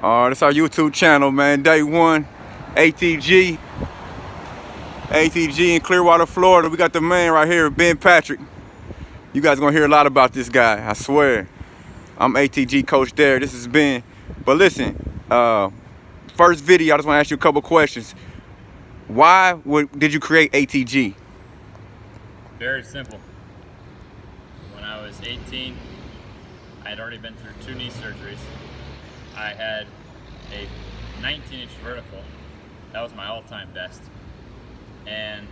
That's our YouTube channel, man. Day one, ATG. ATG in Clearwater, Florida. We got the man right here, Ben Patrick. You guys gonna hear a lot about this guy, I swear. I'm ATG coach there. This is Ben. But listen, first video, I just wanna ask you a couple questions. Why did you create ATG? Very simple. When I was 18, I had already been through 2 knee surgeries. I had a 19-inch vertical. That was my all-time best. And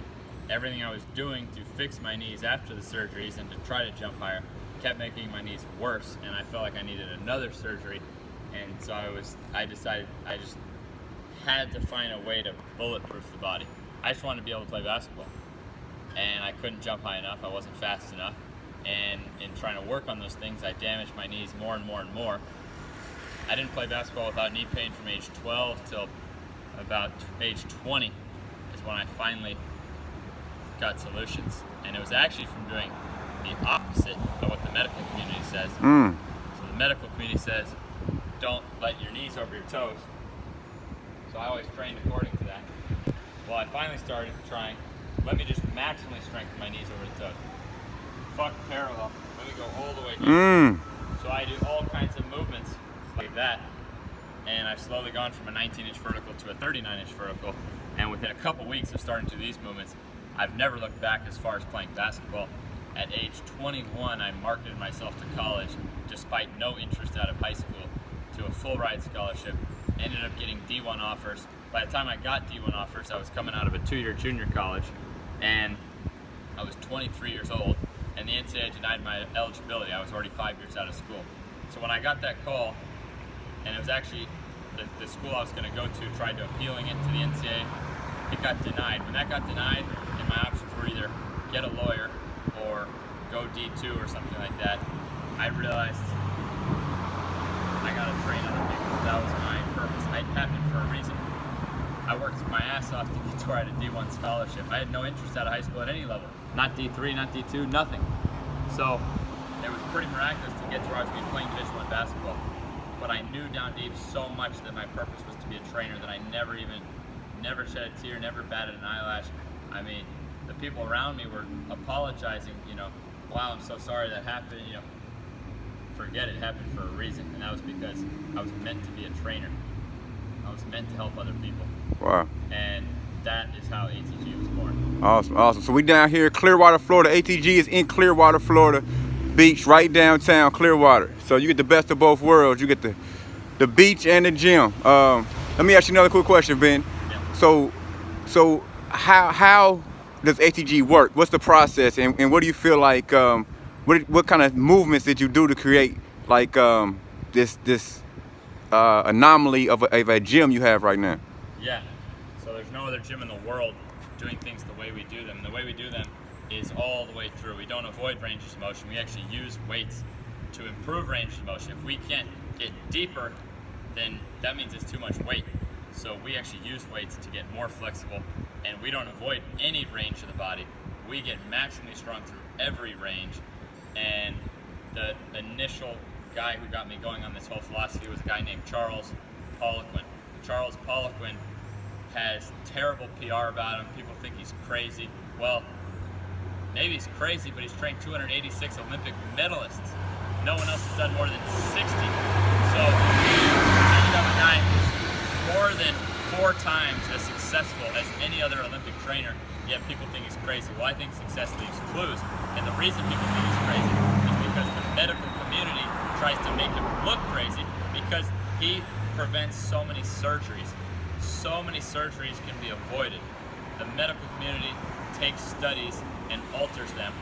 everything I was doing to fix my knees after the surgeries and to try to jump higher kept making my knees worse, and I felt like I needed another surgery. And so I decided I just had to find a way to bulletproof the body. I just wanted to be able to play basketball. And I couldn't jump high enough, I wasn't fast enough. And in trying to work on those things, I damaged my knees more and more and more. I didn't play basketball without knee pain from age 12 till about age 20 is when I finally got solutions. And it was actually from doing the opposite of what the medical community says. So the medical community says, don't let your knees over your toes. So I always trained according to that. Well, I finally started trying, let me just maximally strengthen my knees over the toes. Fuck parallel, let me go all the way down. So I do all kinds of movements like that, and I've slowly gone from a 19-inch vertical to a 39-inch vertical, and within a couple weeks of starting to do these movements, I've never looked back as far as playing basketball. At age 21, I marketed myself to college, despite no interest out of high school, to a full ride scholarship, ended up getting D1 offers. By the time I got D1 offers, I was coming out of a 2-year junior college, and I was 23 years old, and the NCAA denied my eligibility. I was already 5 years out of school. So when I got that call, and it was actually the school I was going to go to tried to appealing it to the NCAA, it got denied. When that got denied, and my options were either get a lawyer or go D2 or something like that, I realized I got to train other people. That was my purpose. It happened for a reason. I worked my ass off to get to where I had a D1 scholarship. I had no interest out of high school at any level. Not D3, not D2, nothing. So it was pretty miraculous to get to where I was going to be playing Division I basketball. But I knew down deep so much that my purpose was to be a trainer that I never shed a tear, never batted an eyelash. I mean, the people around me were apologizing, wow, I'm so sorry that happened, forget it happened for a reason. And that was because I was meant to be a trainer. I was meant to help other people. Wow. And that is how ATG was born. Awesome. So we down here, Clearwater, Florida. ATG is in Clearwater, Florida. Beach, right downtown Clearwater. So you get the best of both worlds. You get the beach and the gym. Let me ask you another quick question, Ben. Yeah. So how does ATG work? What's the process, and what do you feel like? What kind of movements did you do to create like this anomaly of a gym you have right now? Yeah. So there's no other gym in the world doing things the way we do them. The way we do them is all the way through. We don't avoid ranges of motion. We actually use weights to improve ranges of motion. If we can't get deeper, then that means it's too much weight. So we actually use weights to get more flexible, and we don't avoid any range of the body. We get maximally strong through every range. And the initial guy who got me going on this whole philosophy was a guy named Charles Poliquin. Charles Poliquin has terrible PR about him. People think he's crazy. Well, maybe he's crazy, but he's trained 286 Olympic medalists. No one else has done more than 60. So you have a guy who's more than 4 times as successful as any other Olympic trainer, yet people think he's crazy. Well, I think success leaves clues. And the reason people think he's crazy is because the medical community tries to make him look crazy, because he prevents so many surgeries. So many surgeries can be avoided. The medical community takes studies and alters them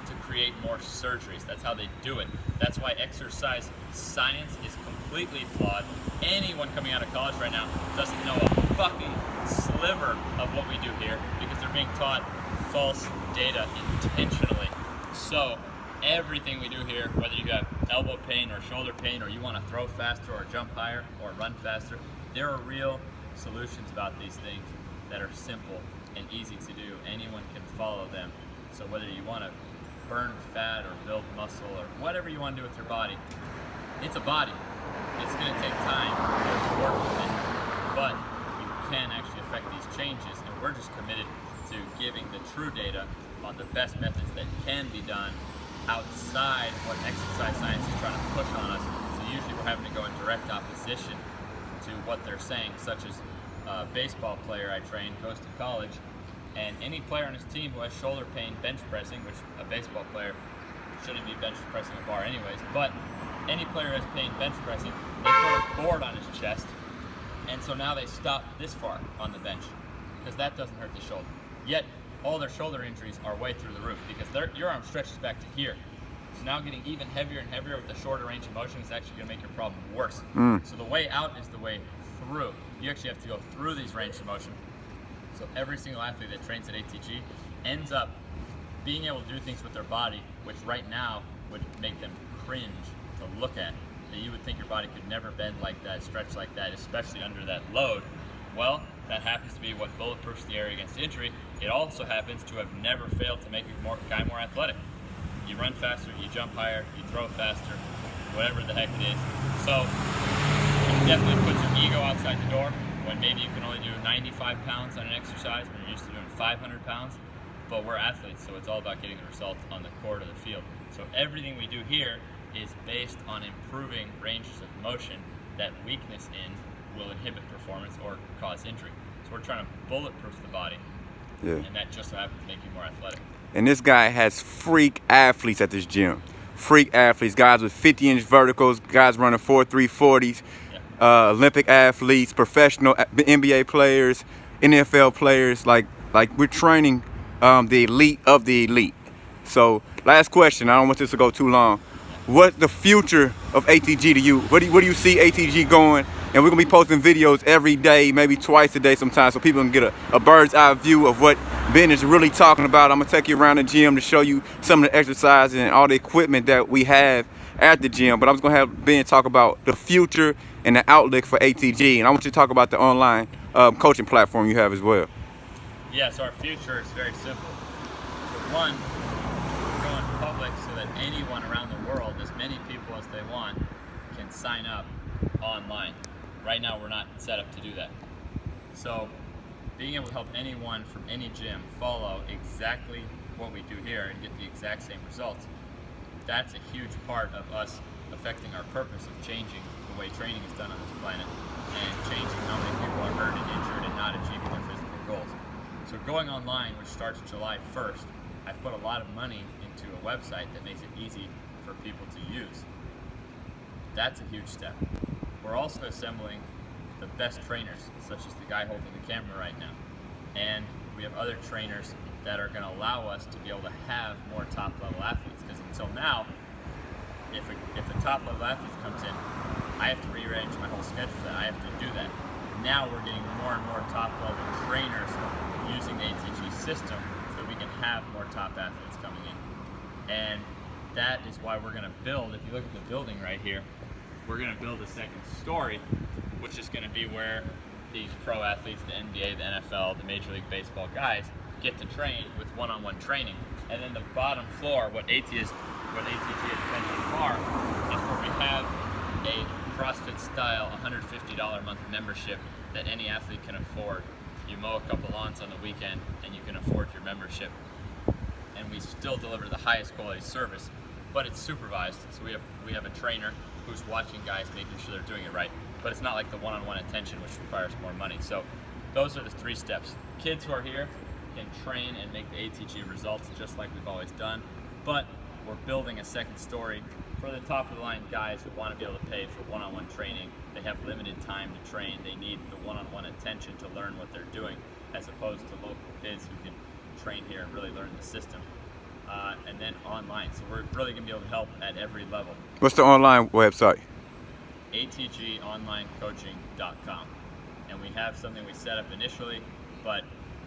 to create more surgeries. That's how they do it. That's why exercise science is completely flawed. Anyone coming out of college right now doesn't know a fucking sliver of what we do here, because they're being taught false data intentionally. So everything we do here, whether you have elbow pain or shoulder pain, or you want to throw faster or jump higher or run faster, there are real solutions about these things that are simple and easy to do. Anyone can follow them. So whether you want to burn fat or build muscle or whatever you want to do with your body, it's a body. It's going to take time. We're just committed to giving the true data on the best methods that can be done outside what exercise science is trying to push on us. So usually we're having to go in direct opposition to what they're saying, such as a baseball player I train goes to college, and any player on his team who has shoulder pain bench pressing, which a baseball player shouldn't be bench pressing a bar anyways, but any player who has pain bench pressing, they put a board on his chest, and so now they stop this far on the bench because that doesn't hurt the shoulder. Yet all their shoulder injuries are way through the roof because your arm stretches back to here. So now getting even heavier and heavier with the shorter range of motion is actually going to make your problem worse. So the way out is the way through. You actually have to go through these range of motion. So every single athlete that trains at ATG ends up being able to do things with their body, which right now would make them cringe to look at. That you would think your body could never bend like that, stretch like that, especially under that load. Well, that happens to be what bulletproofs the area against injury. It also happens to have never failed to make a guy more athletic. You run faster, you jump higher, you throw faster, whatever the heck it is. So it definitely puts your ego outside the door when maybe you can only do 95 pounds on an exercise when you're used to doing 500 pounds. But we're athletes, so it's all about getting the result on the court of the field. So everything we do here is based on improving ranges of motion that weakness in will inhibit performance or cause injury. So we're trying to bulletproof the body, and that just so happens to make you more athletic. And this guy has freak athletes at this gym. Freak athletes, guys with 50-inch verticals, guys running 4.3 40s, Olympic athletes, professional NBA players, NFL players. Like we're training the elite of the elite. So last question, I don't want this to go too long. What's the future of ATG to you? Where do you see ATG going? And we're gonna be posting videos every day, maybe twice a day sometimes, so people can get a bird's eye view of what Ben is really talking about. I'm gonna take you around the gym to show you some of the exercises and all the equipment that we have at the gym. But I'm just gonna have Ben talk about the future and the outlook for ATG. And I want you to talk about the online coaching platform you have as well. Yeah, so our future is very simple. For one, we're going public so that anyone around the world, as many people as they want, can sign up online. Right now we're not set up to do that. So being able to help anyone from any gym follow exactly what we do here and get the exact same results, that's a huge part of us affecting our purpose of changing the way training is done on this planet and changing how many people are hurt and injured and not achieving their physical goals. So going online, which starts July 1st, I've put a lot of money into a website that makes it easy for people to use. That's a huge step. We're also assembling the best trainers, such as the guy holding the camera right now. And we have other trainers that are going to allow us to be able to have more top-level athletes. Because until now, if a top-level athlete comes in, I have to rearrange my whole schedule so that I have to do that. Now we're getting more and more top-level trainers using the ATG system so that we can have more top athletes coming in. And that is why we're going to build, if you look at the building right here, we're going to build a second story, which is going to be where these pro athletes, the NBA, the NFL, the Major League Baseball guys get to train with one-on-one training. And then the bottom floor, what ATG has been so far, is where we have a CrossFit style $150 a month membership that any athlete can afford. You mow a couple lawns on the weekend and you can afford your membership. And we still deliver the highest quality service, but it's supervised. So we have a trainer who's watching guys, making sure they're doing it right. But it's not like the one-on-one attention, which requires more money. So those are the 3 steps. Kids who are here can train and make the ATG results just like we've always done. But we're building a second story for the top-of-the-line guys who want to be able to pay for one-on-one training. They have limited time to train. They need the one-on-one attention to learn what they're doing, as opposed to local kids who can train here and really learn the system. And then online. So we're really going to be able to help at every level. What's the online website? ATGonlinecoaching.com. And we have something we set up initially, but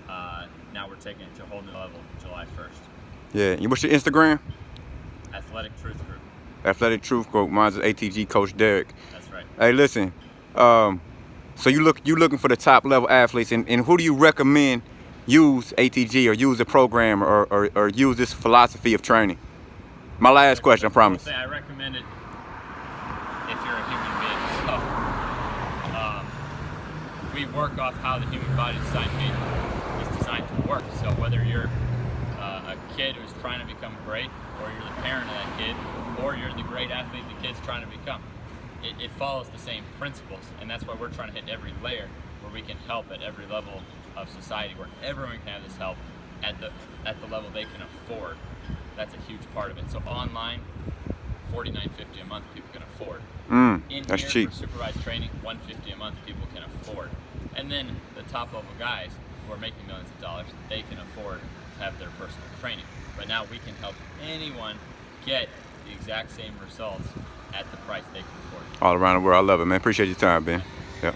now we're taking it to a whole new level July 1st. Yeah, and what's your Instagram? Athletic Truth Group. Athletic Truth Group. Mine's ATG Coach Derek. That's right. Hey, listen. So you looking for the top level athletes, and who do you recommend use ATG or use the program or use this philosophy of training? My last question, I promise. I recommend it if you're a human being. So we work off how the human body is designed to be. These designed to work. So whether you're a kid who's trying to become great, or you're the parent of that kid, or you're the great athlete the kid's trying to become, it follows the same principles. And that's why we're trying to hit every layer where we can help at every level of society, where everyone can have this help at the level they can afford. That's a huge part of it. So online, $49.50 a month people can afford. In that's here cheap. For supervised training, $150 a month people can afford. And then the top level guys who are making millions of dollars, they can afford to have their personal training. But now we can help anyone get the exact same results at the price they can afford. All around the world. I love it, man. Appreciate your time, Ben. Yep.